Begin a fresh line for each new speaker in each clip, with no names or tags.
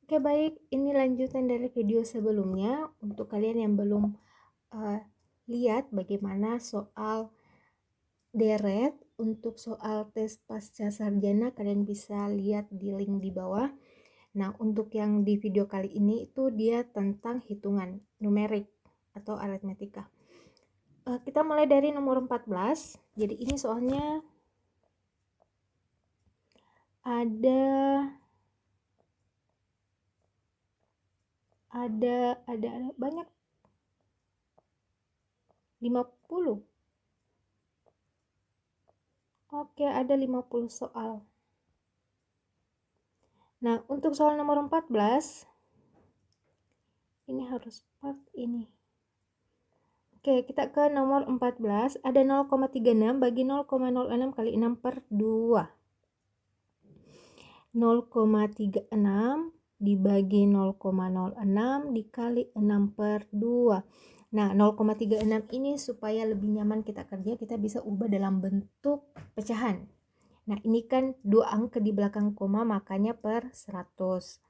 Oke baik, ini lanjutan dari video sebelumnya. Untuk kalian yang belum uh, lihat bagaimana soal deret untuk soal tes pasca sarjana, kalian bisa lihat di link di bawah. Nah, untuk yang di video kali ini itu dia tentang hitungan numerik atau aritmetika. Kita mulai dari nomor 14. Jadi ini soalnya ada banyak 50. Oke, ada 50 soal. Nah, untuk soal nomor 14 ini harus part ini. Oke, kita ke nomor 14. Ada 0,36 bagi 0,06 kali 6 per 2. 0,36 dibagi 0,06 dikali 6 per 2. Nah, 0,36 ini supaya lebih nyaman kita kerja, kita bisa ubah dalam bentuk pecahan. Nah, ini kan 2 angka di belakang koma, makanya per 100.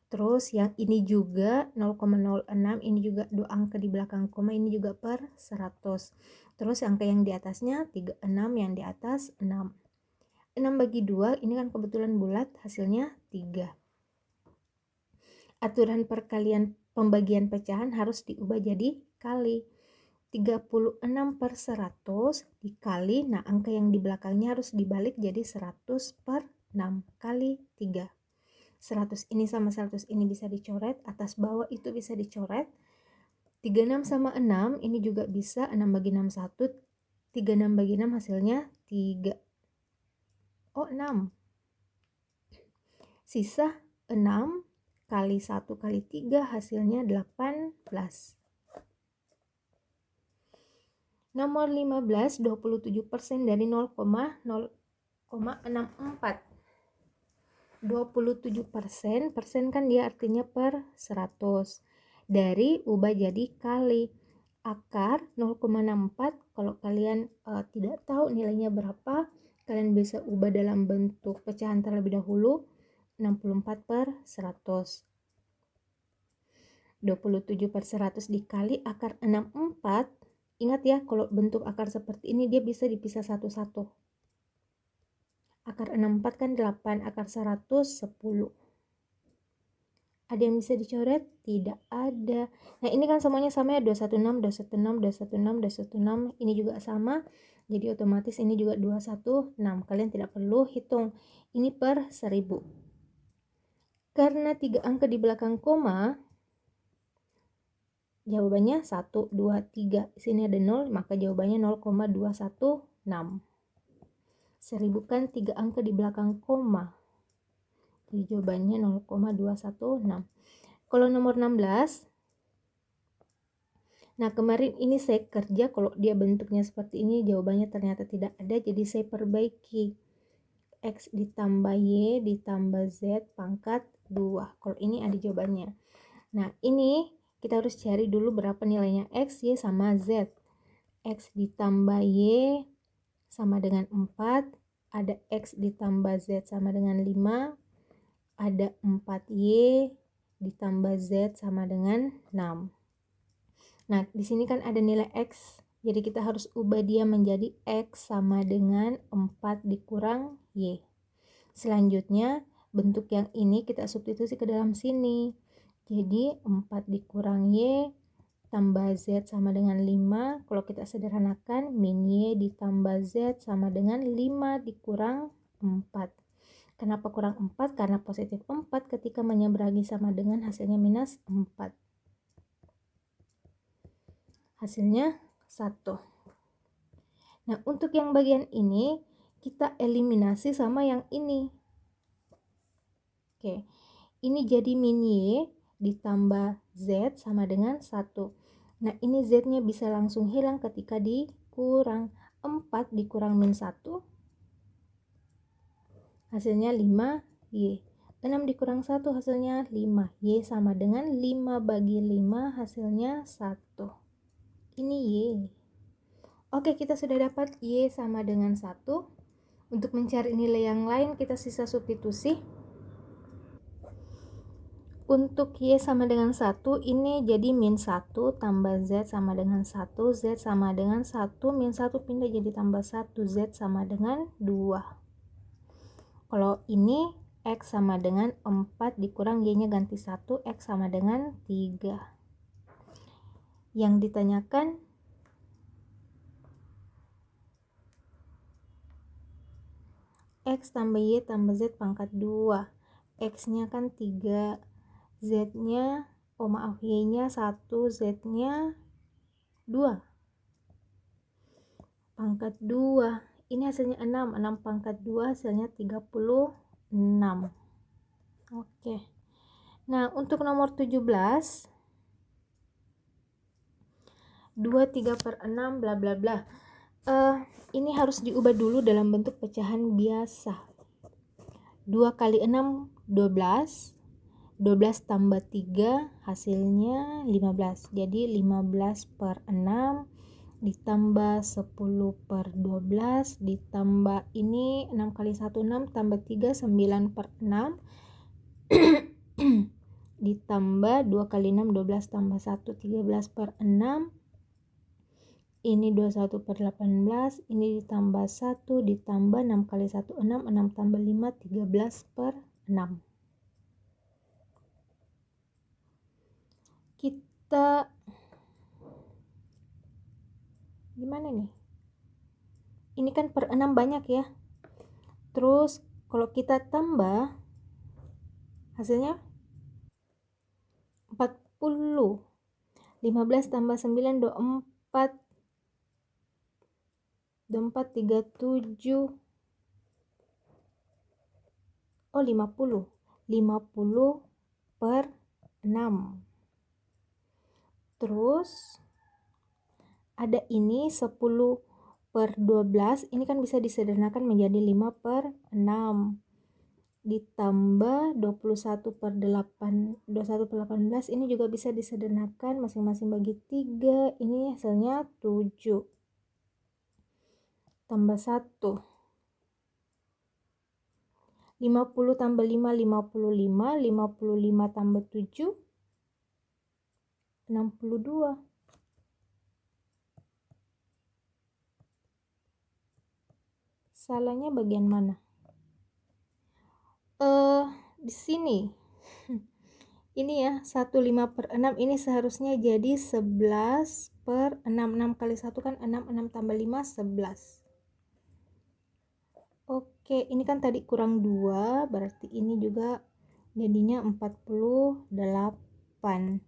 Terus yang ini juga 0,06, ini juga 2 angka di belakang koma, ini juga per 100. Terus angka yang di atasnya 36, yang di atas 6. 6 bagi 2, ini kan kebetulan bulat, hasilnya 3. Aturan perkalian pembagian pecahan harus diubah jadi kali. 36 per 100 dikali, nah angka yang di belakangnya harus dibalik jadi 100 per 6 kali 3. 100 ini sama 100 ini bisa dicoret, atas bawah itu bisa dicoret. 36 sama 6 ini juga bisa, 6 bagi 6 1, 36 bagi 6 hasilnya 3. Oh, 6. Sisa 6 kali 1 kali 3 hasilnya 18. Nomor 15, 27% dari 0,0,64. 27%, persen kan dia artinya per 100. Dari ubah jadi kali. Akar 0,64, kalau kalian tidak tahu nilainya berapa, kalian bisa ubah dalam bentuk pecahan terlebih dahulu. 64 per 100. 27 per 100 dikali akar 64. Ingat ya, kalau bentuk akar seperti ini dia bisa dipisah satu-satu. Akar 64 kan 8, akar 100 10. Ada yang bisa dicoret? Tidak ada. Nah, ini kan semuanya sama ya, 216, 216, 216, 216. Ini juga sama. Jadi otomatis ini juga 216. Kalian tidak perlu hitung. Ini per 1000. Karena 3 angka di belakang koma, jawabannya 1, 2, 3. Di sini ada 0, maka jawabannya 0,216. 1000 kan 3 angka di belakang koma. Jadi jawabannya 0,216. Kalau nomor 16, nah kemarin ini saya kerja, kalau dia bentuknya seperti ini jawabannya ternyata tidak ada, jadi saya perbaiki. X ditambah Y ditambah Z pangkat 2. Kalau ini ada jawabannya. Nah, ini kita harus cari dulu berapa nilainya X, Y, sama Z. X ditambah Y sama dengan 4. Ada X ditambah Z sama dengan 5. Ada 4Y ditambah Z sama dengan 6. Nah, di sini kan ada nilai X. Jadi kita harus ubah dia menjadi X sama dengan 4 dikurang Y. Selanjutnya, bentuk yang ini kita substitusi ke dalam sini. Jadi 4 dikurang Y tambah Z sama dengan 5. Kalau kita sederhanakan, min Y ditambah Z sama dengan 5 dikurang 4. Kenapa kurang 4? Karena positif 4 ketika menyeberangi sama dengan hasilnya minus 4. Hasilnya 1. Nah, untuk yang bagian ini, kita eliminasi sama yang ini. Oke, ini jadi min Y ditambah Z sama dengan 1. Nah, ini Z-nya bisa langsung hilang ketika dikurang. 4 dikurang min 1, hasilnya 5Y. 6 dikurang 1 hasilnya 5. Y sama dengan 5 bagi 5 hasilnya 1. Ini Y. Oke, kita sudah dapat Y sama dengan 1. Untuk mencari nilai yang lain kita sisa substitusi. Untuk Y sama dengan 1, ini jadi min 1 tambah Z sama dengan 1, Z sama dengan 1, min 1 pindah jadi tambah 1, Z sama dengan 2. Kalau ini X sama dengan 4 dikurang Y-nya ganti 1, X sama dengan 3. Yang ditanyakan X tambah Y tambah Z pangkat 2. X-nya kan 3. Z-nya, Y-nya 1, Z-nya 2. Pangkat 2. Ini hasilnya 6. 6 pangkat 2 hasilnya 36. Oke. Nah, untuk nomor 17, 2, 3 per 6, bla bla bla. Ini harus diubah dulu dalam bentuk pecahan biasa. 2 kali 6, 12. 12 tambah 3 hasilnya 15. Jadi 15 per 6 ditambah 10 per 12 ditambah ini 6 kali 1 6 tambah 3 9 per 6 ditambah 2 kali 6 12 tambah 1 13 per 6 ini 21 per 18 ini ditambah 1 ditambah 6 kali 1 6 6 tambah 5 13 per 6. Kita gimana nih? Ini kan per 6 banyak ya. Terus kalau kita tambah hasilnya 40. 15 tambah 9 24. 24 37. Oh 50. 50 per 6. Terus ada ini 10 per 12, ini kan bisa disederhanakan menjadi 5 per 6. Ditambah 21 per 8, 21 per 18, ini juga bisa disederhanakan masing-masing bagi 3, ini hasilnya 7. Tambah 1. 50 tambah 5, 55, 55 tambah 7, 62. Salahnya bagian mana? Di sini. Ini ya, 15 per 6 ini seharusnya jadi 11 per 6. 6 kali 1 kan 6, 6 tambah 5, 11. Oke, ini kan tadi kurang 2, berarti ini juga jadinya 48.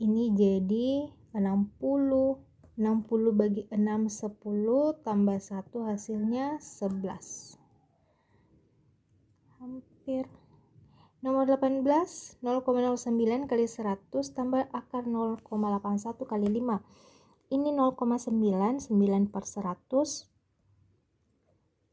Ini jadi 60. 60 bagi 6, 10, tambah 1 hasilnya 11. Hampir. Nomor 18, 0,09 kali 100 tambah akar 0,81 kali 5. Ini 0,9, 9 per 100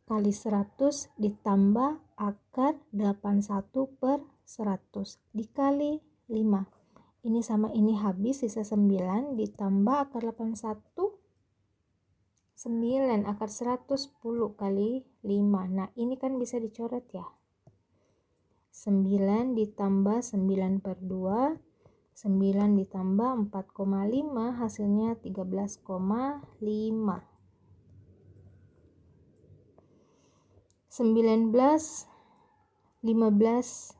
kali 100 ditambah akar 81 per 100 dikali 5. Ini sama ini habis, sisa 9 ditambah akar 81, 9 akar 110 kali 5. Nah ini kan bisa dicoret ya. 9 ditambah 9 per 2, 9 ditambah 4,5 hasilnya 13,5. 19, 15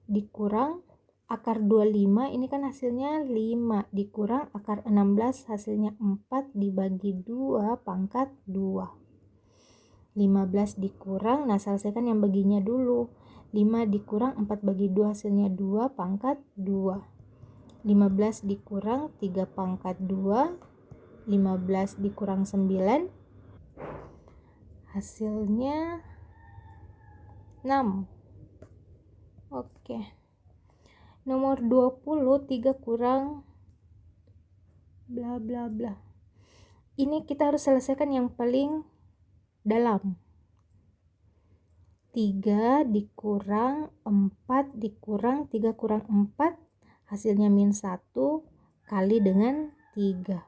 dikurang akar 25, ini kan hasilnya 5 dikurang akar 16 hasilnya 4 dibagi 2 pangkat 2. 15 dikurang, nah selesaikan yang baginya dulu. 5 dikurang 4 bagi 2 hasilnya 2 pangkat 2. 15 dikurang 3 pangkat 2. 15 dikurang 9 hasilnya 6. Oke. Nomor 20, 3 kurang bla bla bla. Ini kita harus selesaikan yang paling dalam. 3 dikurang 4 dikurang 3 kurang 4 hasilnya min 1 kali dengan 3.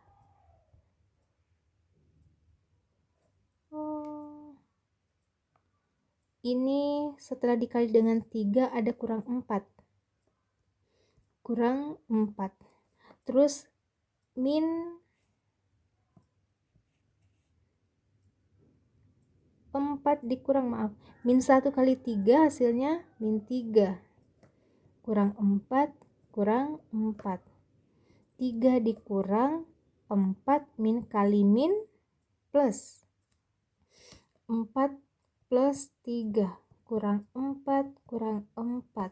Ini setelah dikali dengan 3 ada kurang 4. kurang 4. Terus min 4 dikurang, min 1 kali 3 hasilnya min 3. Kurang 4 kurang 4. 3 dikurang 4 min kali min plus 4 plus 3 kurang 4 kurang 4.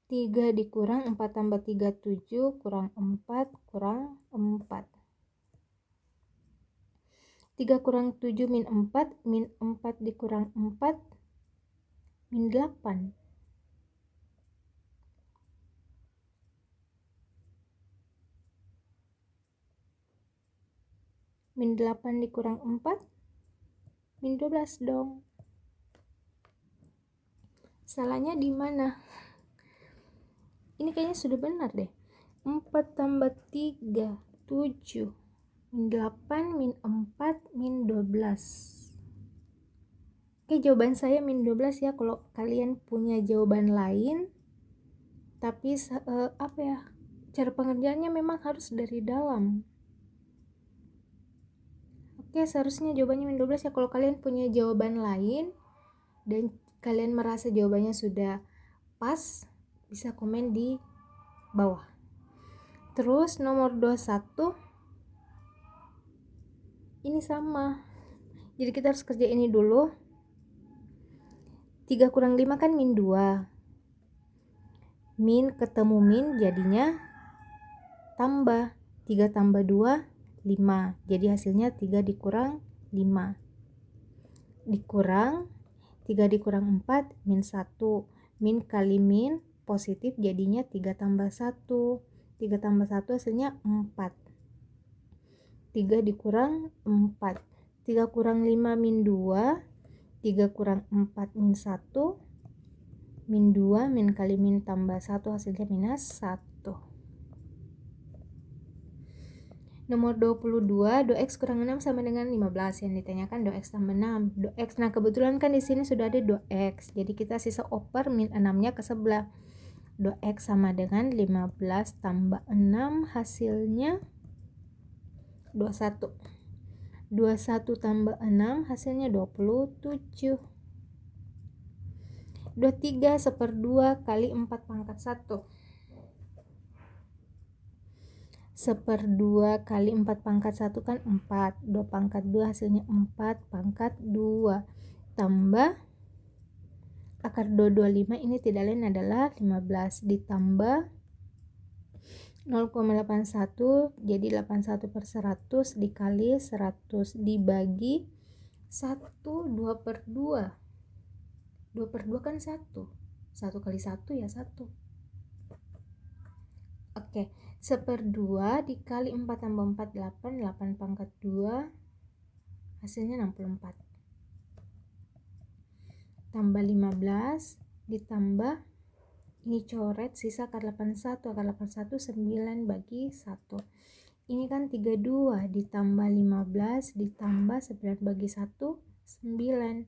3 dikurang 4 tambah 3 7 kurang 4 kurang 4. 3 kurang 7 min 4, min 4 dikurang 4 min 8. Min 8 dikurang 4 min 12 dong. Salahnya di mana? Ini kayaknya sudah benar deh. 4 tambah 3 7 min 8 min 4 min 12. Oke, jawaban saya min 12 ya. Kalau kalian punya jawaban lain tapi cara pengerjaannya memang harus dari dalam. Oke, seharusnya jawabannya min 12 ya. Kalau kalian punya jawaban lain dan kalian merasa jawabannya sudah pas, bisa komen di bawah. Terus nomor 21 ini sama. Jadi kita harus kerja ini dulu. 3 kurang 5 kan min 2. Min ketemu min jadinya tambah. 3 tambah 2 5. Jadi hasilnya 3 dikurang 5. Dikurang 3 dikurang 4 min 1. Min kali min positif jadinya 3 tambah 1. 3 tambah 1 hasilnya 4. 3 dikurang 4. 3 kurang 5 min 2. 3 kurang 4 min 1. Min 2 min kali min tambah 1 hasilnya minus 1. Nomor 22, do X kurang 6 sama dengan 15. Yang ditanyakan do X tambah 6. Do X, nah kebetulan kan di sini sudah ada do X. Jadi kita sisa oper min 6-nya ke sebelah. Do X sama dengan 15 tambah 6 hasilnya 21. 21 tambah 6 hasilnya 27. Do 3 1/2 kali 4 pangkat 1. 1/2 kali 4 pangkat 1 kan 4. 2 pangkat 2 hasilnya 4 pangkat 2. Tambah akar 225 ini tidak lain adalah 15. Ditambah 0,81 jadi 81/100 dikali 100 dibagi 1. 2/2. 2/2 kan 1. 1 kali 1 ya 1. Oke, 1/2 dikali 4 tambah 4 8. 8 pangkat 2 hasilnya 64. Tambah 15 ditambah ini coret sisa akar 81. Akar 81 9 bagi 1. Ini kan 32 ditambah 15 ditambah 9 bagi 1 9.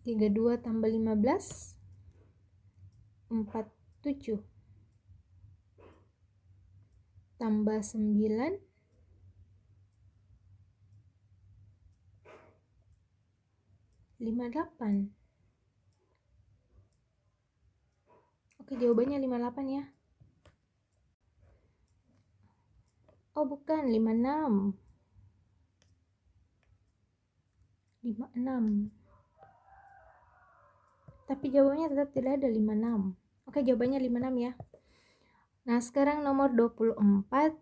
32 tambah 15 47 tambah 9 58. Oke, jawabannya 58 ya. Oh bukan, 56. 56. Tapi jawabannya tetap tidak ada 56. Oke, jawabannya 56 ya. Nah, sekarang nomor 24.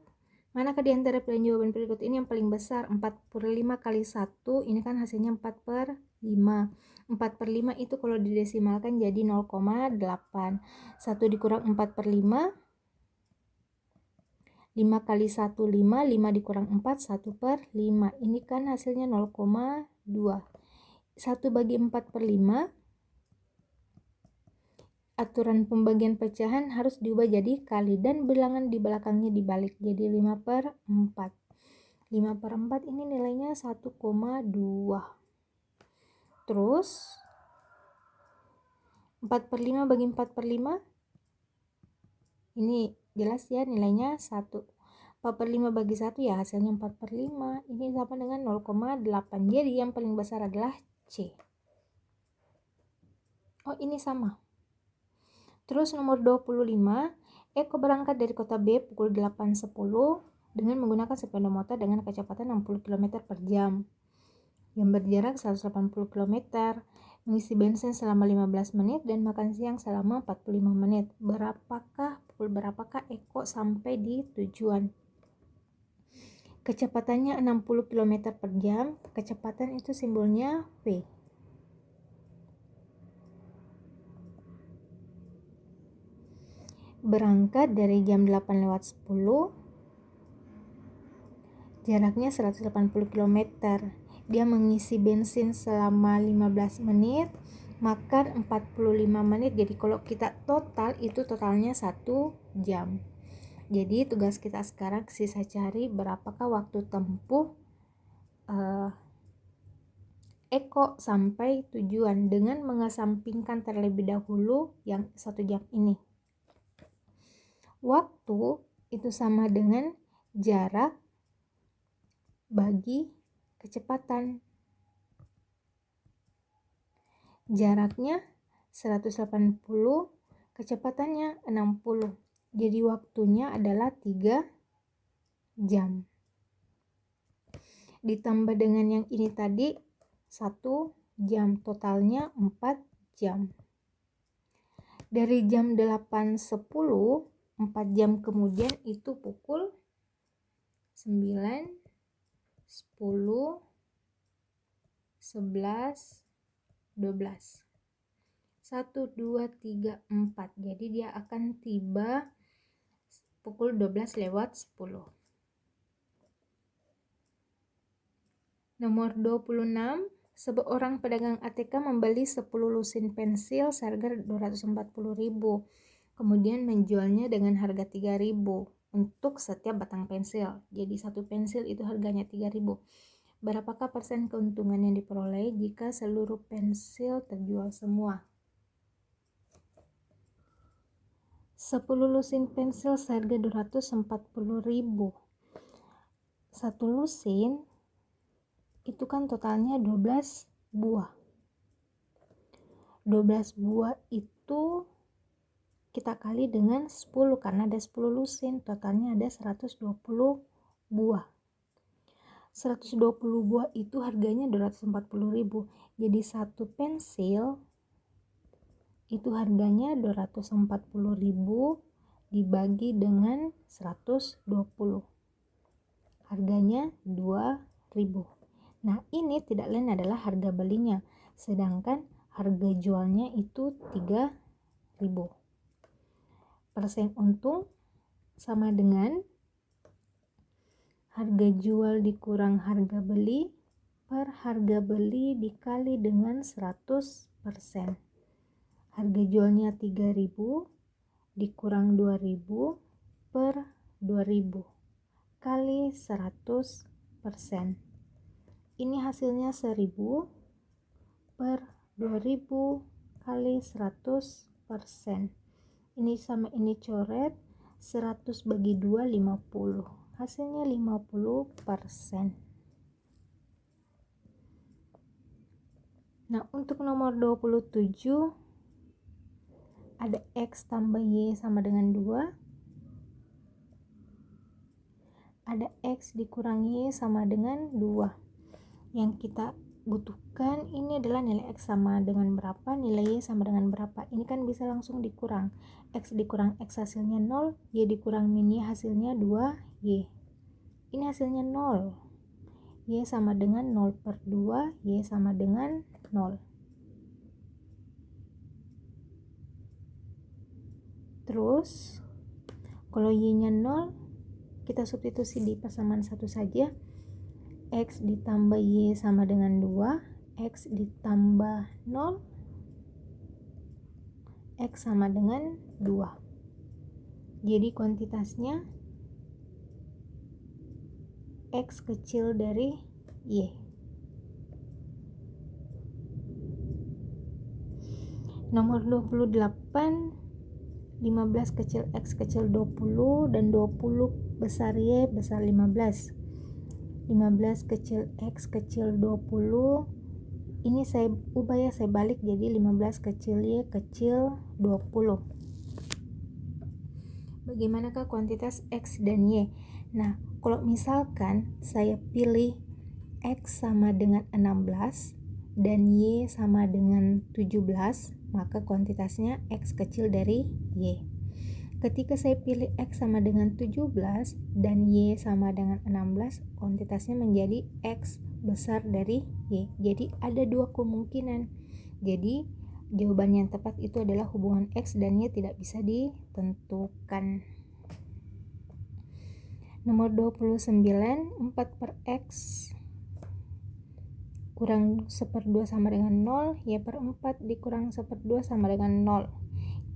Manakah di antara pilihan jawaban berikut ini yang paling besar? 4/5 kali 1, ini kan hasilnya 4/5. 4/5 itu kalau didesimalkan jadi 0,8. 1 dikurang 4/5. 5 kali 1 5. 5 dikurang 4 1/5. Ini kan hasilnya 0,2. 1 bagi 4/5. Aturan pembagian pecahan harus diubah jadi kali dan bilangan di belakangnya dibalik jadi 5/4. 5/4 ini nilainya 1,2. Terus 4/5 bagi 4/5, ini jelas ya nilainya 1. 4/5 bagi 1 ya hasilnya 4/5. Ini sama dengan 0,8. Jadi yang paling besar adalah C. Oh, ini sama. Terus nomor 25, Eko berangkat dari kota B pukul 8.10 dengan menggunakan sepeda motor dengan kecepatan 60 km per jam yang berjarak 180 km, mengisi bensin selama 15 menit dan makan siang selama 45 menit. Pukul berapakah Eko sampai di tujuan? Kecepatannya 60 km per jam, kecepatan itu simbolnya V. Berangkat dari jam 8:10, jaraknya 180 km. Dia mengisi bensin selama 15 menit, makan 45 menit. Jadi kalau kita total itu totalnya 1 jam. Jadi tugas kita sekarang sisa cari berapakah waktu tempuh Eko sampai tujuan dengan mengesampingkan terlebih dahulu yang 1 jam ini. Waktu itu sama dengan jarak bagi kecepatan. Jaraknya 180, kecepatannya 60. Jadi waktunya adalah 3 jam. Ditambah dengan yang ini tadi 1 jam, totalnya 4 jam. Dari jam 8.10, 4 jam kemudian itu pukul 9, 10, 11, 12. 1, 2, 3, 4. Jadi dia akan tiba pukul 12:10. Nomor 26, seorang pedagang ATK membeli 10 lusin pensil seharga 240.000. Kemudian menjualnya dengan harga 3.000 untuk setiap batang pensil. Jadi satu pensil itu harganya 3.000. Berapakah persen keuntungan yang diperoleh jika seluruh pensil terjual semua? 10 lusin pensil seharga 240.000. Satu lusin itu kan totalnya 12 buah. 12 buah itu kita kali dengan 10 karena ada 10 lusin, totalnya ada 120 buah. 120 buah itu harganya 240.000. Jadi satu pensil itu harganya 240.000 dibagi dengan 120. Harganya 2.000. Nah, ini tidak lain adalah harga belinya, sedangkan harga jualnya itu 3.000. Persen untung sama dengan harga jual dikurang harga beli per harga beli dikali dengan 100%. Harga jualnya 3.000 dikurang 2.000 per 2.000 kali 100%. Ini hasilnya 1.000 per 2.000 kali 100%. Ini sama ini coret, 100 bagi 2, 50. Hasilnya 50%. Nah, untuk nomor 27, ada X tambah Y sama dengan 2. Ada X dikurangi Y sama dengan 2. Yang kita butuhkan ini adalah nilai X sama dengan berapa, nilai Y sama dengan berapa. Ini kan bisa langsung dikurang. X dikurang X hasilnya 0, Y dikurang min Y hasilnya 2Y. Ini hasilnya 0. Y sama dengan 0 per 2, Y sama dengan 0. Terus, kalau Y-nya 0, kita substitusi di persamaan 1 saja. X ditambah Y sama dengan 2, X ditambah 0, X sama dengan 2. Jadi kuantitasnya X kecil dari Y. Nomor 28, 15 kecil X kecil 20 dan 20 besar Y besar 15. 15 kecil X kecil 20, ini saya ubah ya, saya balik jadi 15 kecil Y kecil 20. Bagaimanakah kuantitas X dan Y? Nah, kalau misalkan saya pilih X sama dengan 16 dan Y sama dengan 17, maka kuantitasnya X kecil dari Y. Ketika saya pilih X sama dengan 17 dan Y sama dengan 16, kuantitasnya menjadi X besar dari Y. Jadi ada dua kemungkinan. Jadi jawaban yang tepat itu adalah hubungan X dan Y tidak bisa ditentukan. Nomor 29, 4 per X kurang 1/2 sama dengan 0, Y per 4 dikurang 1/2 sama dengan 0.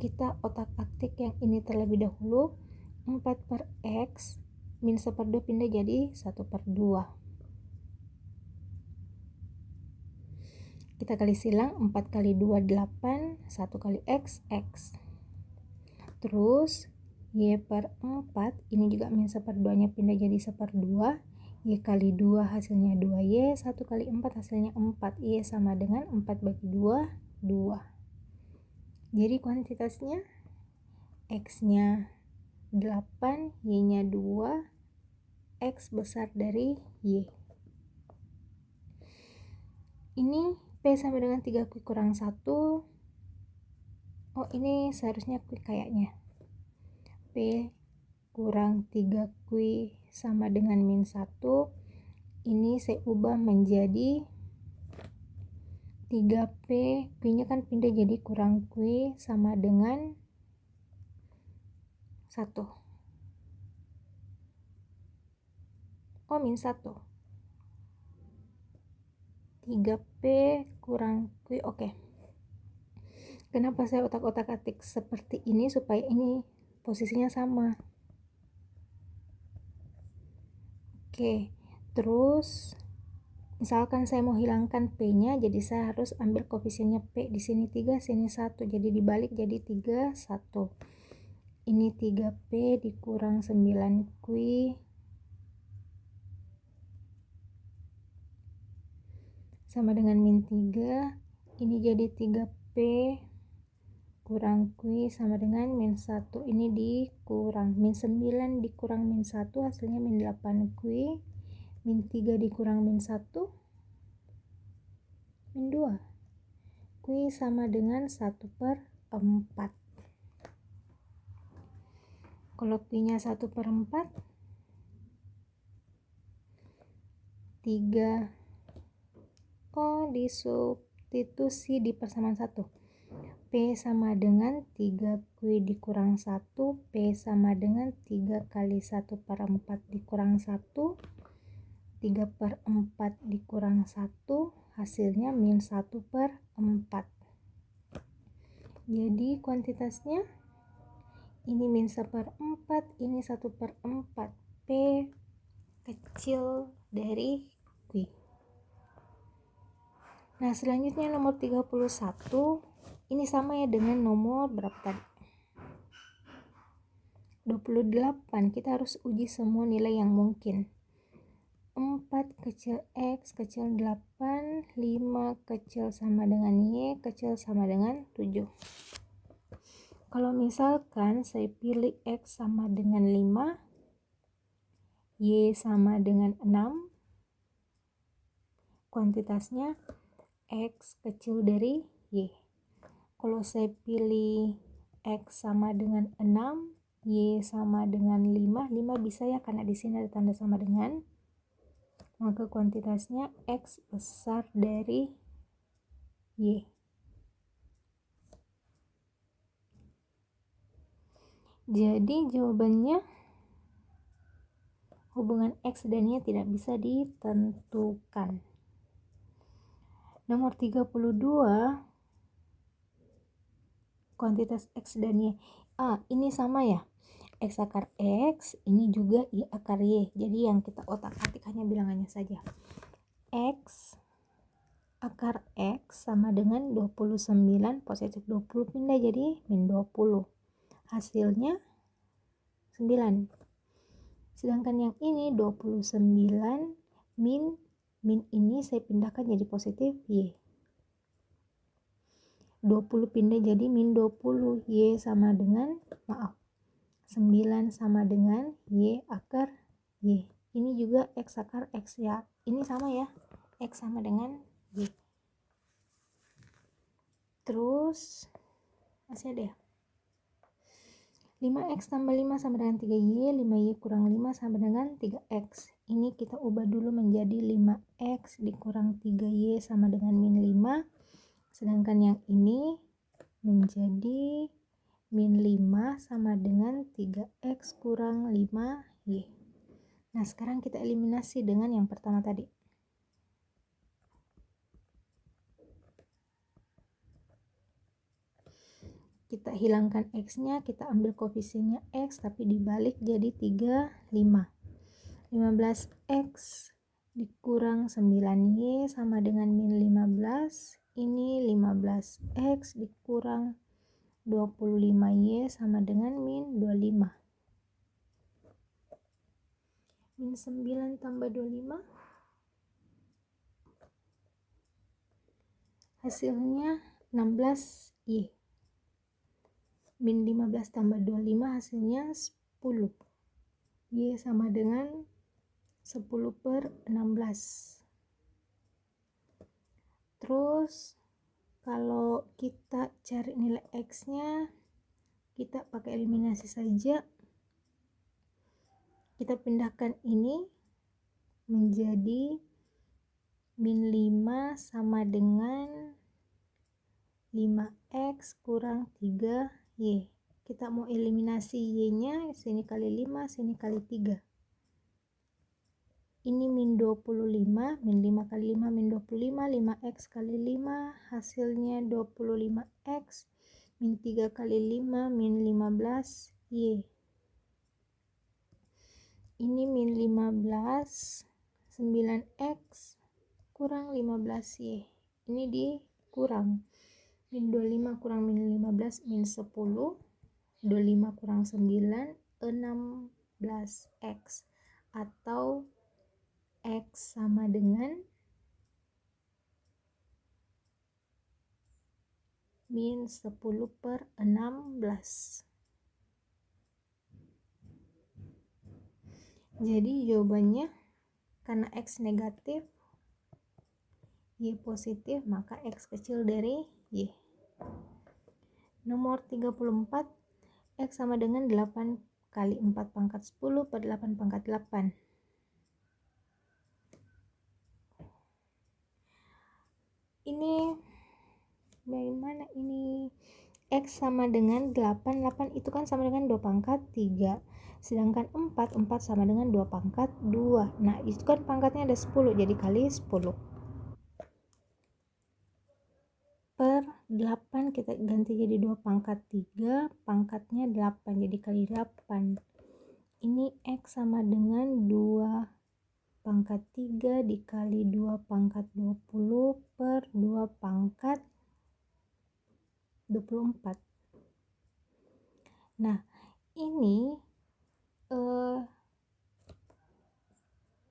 Kita otak-atik yang ini terlebih dahulu. 4 per X min 1/2 pindah jadi 1/2. Kita kali silang, 4 kali 2 8, 1 kali X X. Terus Y per 4 ini juga min 1/2 nya pindah jadi 1/2. Y kali 2 hasilnya 2Y, 1 kali 4 hasilnya 4. Y sama dengan 4 bagi 2, 2. Jadi kuantitasnya X nya 8, Y nya 2, X besar dari Y. Ini P sama dengan 3Q kurang 1. Oh, ini seharusnya Q kayaknya. P kurang 3Q sama dengan min 1. Ini saya ubah menjadi 3P, Q nya kan pindah jadi kurang Q sama dengan 1. Oh, min 1. 3P kurang Q, oke. Kenapa saya otak-otak-atik seperti ini? Supaya ini posisinya sama. Oke, terus misalkan saya mau hilangkan P-nya, jadi saya harus ambil koefisiennya P. Di sini 3, sini 1, jadi dibalik jadi 3, 1. Ini 3P dikurang 9Q sama dengan min 3. Ini jadi 3P kurang Q sama dengan min 1. Ini dikurang min 9 dikurang min 1 hasilnya min 8Q. Min 3 dikurang min 1 min 2. Q sama dengan 1/4. Kalau Q nya 1/4, 3. Oh, disubstitusi di persamaan 1. P sama dengan 3Q dikurang 1. P sama dengan 3 kali 1/4 dikurang 1. 3/4 dikurang 1. Hasilnya min 1/4. Jadi kuantitasnya ini min 1/4, ini 1/4. P kecil dari Q. Nah, selanjutnya nomor 31. Ini sama ya dengan nomor berapa tadi? 28. Kita harus uji semua nilai yang mungkin. 4 kecil X kecil 8, 5 kecil sama dengan Y kecil sama dengan 7. Kalau misalkan saya pilih X sama dengan 5, Y sama dengan 6, kuantitasnya X kecil dari Y. Kalau saya pilih X sama dengan 6, Y sama dengan 5, 5 bisa ya karena di sini ada tanda sama dengan, maka kuantitasnya X besar dari Y. Jadi jawabannya hubungan X dan Y tidak bisa ditentukan. Nomor 32, kuantitas X dan Y. Ini sama ya. X akar X, ini juga Y akar Y. Jadi yang kita otak-atik hanya bilangannya saja. X akar X sama dengan 29 positif 20 pindah jadi min 20. Hasilnya 9. Sedangkan yang ini 29 min ini saya pindahkan jadi positif Y. 20 pindah jadi min 20. Y sama dengan 9 sama dengan Y akar Y. Ini juga X akar X ya. Ini sama ya. X sama dengan Y. Terus masih ada ya. 5X tambah 5 sama dengan 3Y, 5Y kurang 5 sama dengan 3X. Ini kita ubah dulu menjadi 5X dikurang 3Y sama dengan min 5. Sedangkan yang ini menjadi min 5 sama dengan 3X kurang 5Y. Nah, sekarang kita eliminasi dengan yang pertama tadi. Kita hilangkan X-nya, kita ambil koefisiennya X, tapi dibalik jadi 3, 5. 15X dikurang 9Y sama dengan min 15. Ini 15X dikurang 25Y sama dengan min 25. Min 9 tambah 25. Hasilnya 16Y. Min 15 tambah 25 hasilnya 10. Y sama dengan 10 per 16. Terus kalau kita cari nilai X-nya, kita pakai eliminasi saja. Kita pindahkan ini menjadi min 5 sama dengan 5X kurang 3Y. Kita mau eliminasi Y-nya, sini kali 5, sini kali 3. Ini min 25, min 5 kali 5, min 25, 5X kali 5, hasilnya 25X, min 3 kali 5, min 15Y. Ini min 15, 9X kurang 15Y. Ini dikurang. Min 25 kurang min 15, min 10. 25 kurang 9, 16X. Atau X sama dengan min 10 per 16. Jadi jawabannya karena X negatif, Y positif, maka X kecil dari Y. Nomor 34, X sama dengan 8 kali 4 pangkat 10 per 8 pangkat 8. Ini bagaimana ini? X sama dengan 8, 8 itu kan sama dengan 2 pangkat 3. Sedangkan 4 sama dengan 2 pangkat 2. Nah, itu kan pangkatnya ada 10, jadi kali 10. Per 8 kita ganti jadi 2 pangkat 3, pangkatnya 8, jadi kali 8. Ini X sama dengan 2 pangkat 3 dikali 2 pangkat 20 per 2 pangkat 24. Nah, ini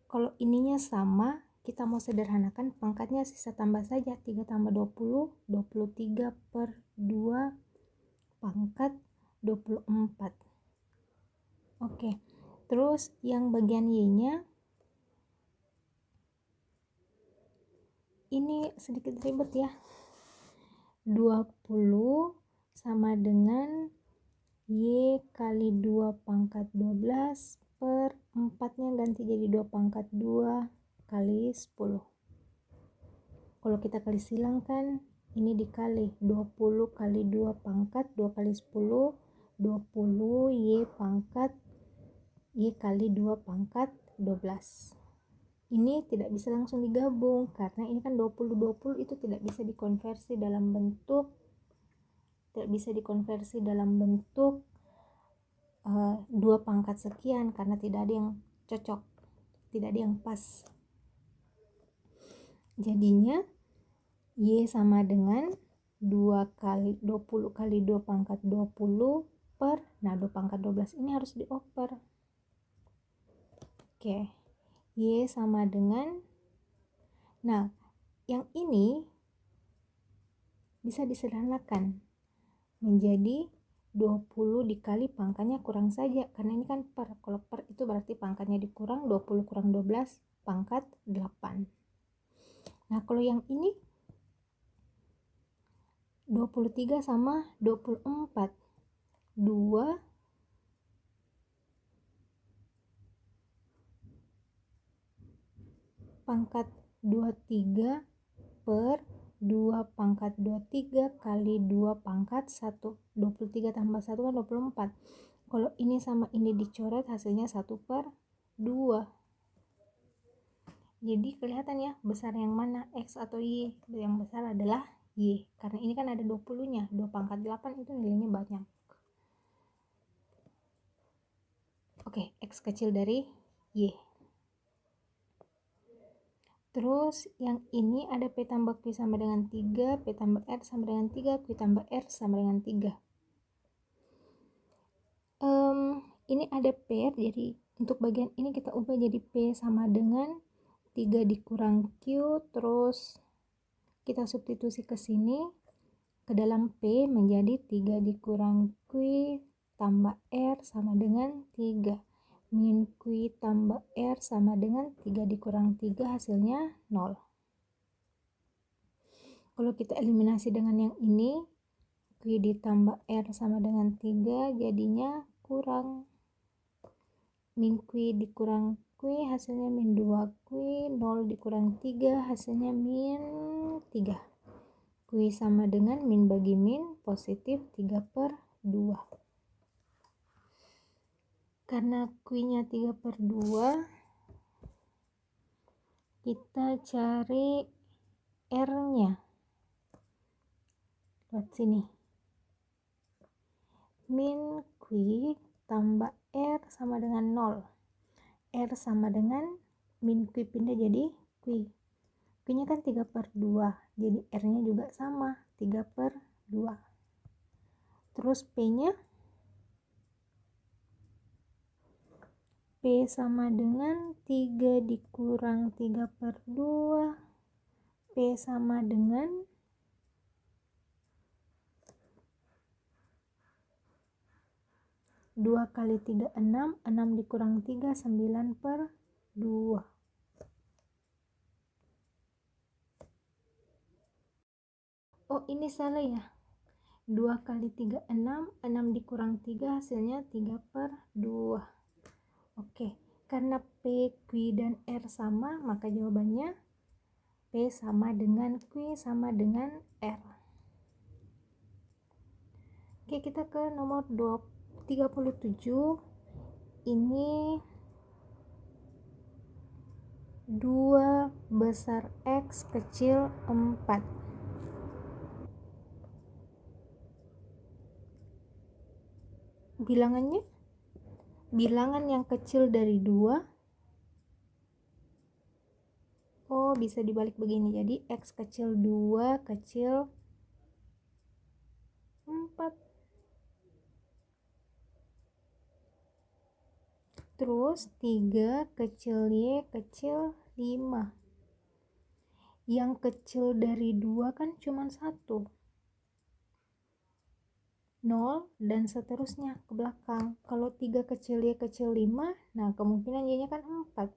kalau ininya sama, kita mau sederhanakan, pangkatnya sisa tambah saja. 3 tambah 20, 23 per 2 pangkat 24. Oke, terus yang bagian Y-nya ini sedikit ribet ya. 20 sama dengan Y kali 2 pangkat 12 per 4-nya ganti jadi 2 pangkat 2 kali 10. Kalau kita kali silang kan ini dikali 20 kali 2 pangkat 2 kali 10, 20 Y pangkat Y kali 2 pangkat 12. Ini tidak bisa langsung digabung karena ini kan 20 itu tidak bisa dikonversi dalam bentuk 2 pangkat sekian karena tidak ada yang cocok, tidak ada yang pas. Jadinya Y sama dengan 20 kali 2 pangkat 20 per, nah 2 pangkat 12 ini harus dioper. Oke, Y sama dengan, nah yang ini bisa disederhanakan menjadi 20 dikali pangkatnya kurang saja, karena ini kan per. Kalau per itu berarti pangkatnya dikurang, 20 kurang 12 pangkat 8. Nah kalau yang ini 23 sama 24, 2 pangkat 23 per 2 pangkat 23 kali 2 pangkat 1. 23 tambah 1 kan 24. Kalau ini sama ini dicoret, hasilnya 1 per 2. Jadi kelihatan ya besar yang mana, X atau Y. Yang besar adalah Y, karena ini kan ada 20-nya. 2 pangkat 8 itu nilainya banyak. Oke, X kecil dari Y. Terus yang ini ada P tambah Q sama dengan 3, P tambah R sama dengan 3, Q tambah R sama dengan 3. Ini ada P, jadi untuk bagian ini kita ubah jadi P sama dengan 3 dikurang Q, terus kita substitusi ke sini, ke dalam P menjadi 3 dikurang Q tambah R sama dengan 3. Min Q tambah R sama dengan 3 dikurang 3, hasilnya 0. Kalau kita eliminasi dengan yang ini, Q ditambah R sama dengan 3, jadinya kurang. Min Q dikurang Q hasilnya min 2 Q, 0 dikurang 3 hasilnya min 3. Q sama dengan min bagi min positif 3 per 2. Karena Q nya 3 per 2, kita cari R nya lewat sini. Min Q tambah R sama dengan 0. R sama dengan min Q pindah jadi Q. Q nya kan 3 per 2, jadi R nya juga sama 3 per 2. Terus P nya, P sama dengan 3 dikurang 3 per 2, P sama dengan 2 kali 3 6, 6 dikurang 3 9 per 2. Oh ini salah ya, 2 kali 3 6, 6 dikurang 3 hasilnya 3 per 2. Oke, karena P, Q, dan R sama, maka jawabannya P sama dengan Q sama dengan R. Oke, kita ke nomor 37. Ini 2 besar X kecil 4. Bilangannya, bilangan yang kecil dari 2, oh bisa dibalik begini, jadi X kecil 2 kecil 4. Terus 3 kecil Y kecil 5. Yang kecil dari 2 kan cuma 1. 0 dan seterusnya ke belakang. Kalau 3 kecil Y kecil 5, nah kemungkinan Y nya kan 4.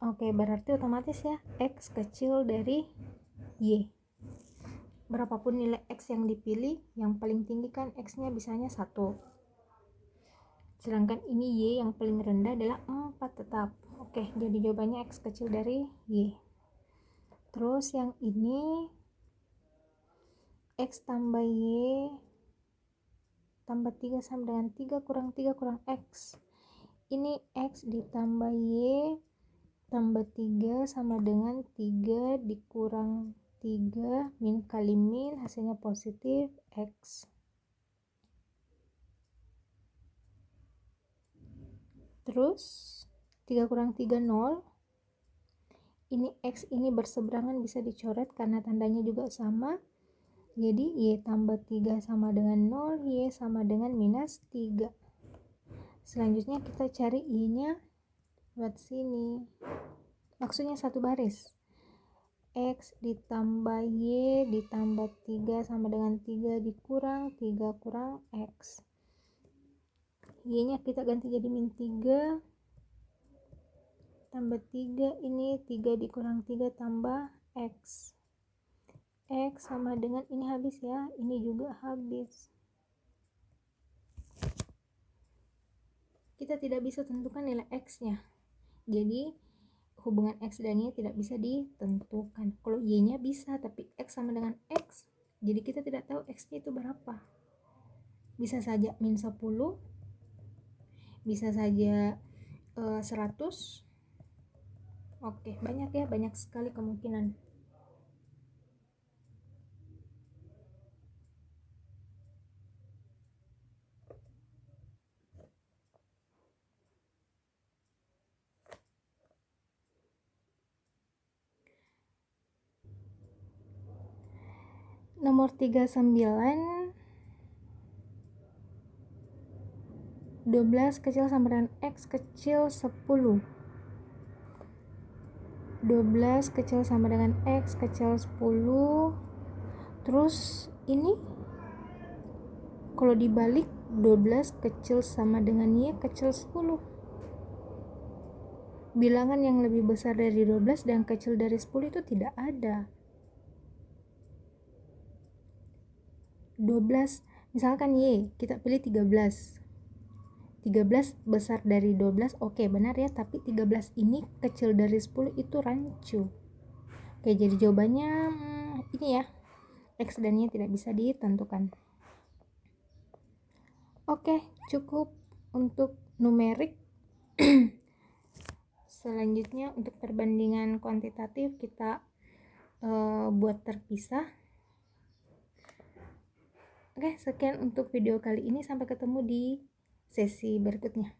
Oke, berarti otomatis ya X kecil dari Y. Berapapun nilai X yang dipilih, yang paling tinggi kan X nya bisanya 1. Sedangkan ini Y yang paling rendah adalah 4 tetap. Oke, jadi jawabannya X kecil dari Y. Terus yang ini X tambah Y tambah 3 sama dengan 3 kurang 3 kurang X. Ini X ditambah Y tambah 3 sama dengan 3 dikurang 3 min kali min, hasilnya positif X. Terus 3 kurang 3 0. ini X ini berseberangan bisa dicoret karena tandanya juga sama. Jadi Y tambah 3 sama dengan 0, Y sama dengan minus 3. Selanjutnya kita cari Y nya buat sini. Maksudnya satu baris. X ditambah Y ditambah 3 sama dengan 3 dikurang 3 kurang X. Y nya kita ganti jadi min 3 tambah 3, ini 3 dikurang 3 tambah X. X sama dengan ini habis ya, ini juga habis. Kita tidak bisa tentukan nilai X nya, jadi hubungan X dan Y tidak bisa ditentukan. Kalau Y nya bisa, tapi X sama dengan X, jadi kita tidak tahu X nya itu berapa. Bisa saja min 10, bisa saja 100. Oke, banyak ya, banyak sekali kemungkinan. Nomor 39, 12 kecil sama dengan X kecil 10. 12 kecil sama dengan X kecil 10. Terus ini kalau dibalik 12 kecil sama dengan Y kecil 10. Bilangan yang lebih besar dari 12 dan kecil dari 10 itu tidak ada. 12, misalkan Y, kita pilih 13. 13 besar dari 12, oke benar ya, tapi 13 ini kecil dari 10 itu rancu. Oke, jadi jawabannya ini ya, X dan Y tidak bisa ditentukan. Oke, cukup untuk numerik. Selanjutnya untuk perbandingan kuantitatif kita buat terpisah. Oke, sekian untuk video kali ini, sampai ketemu di sesi berikutnya.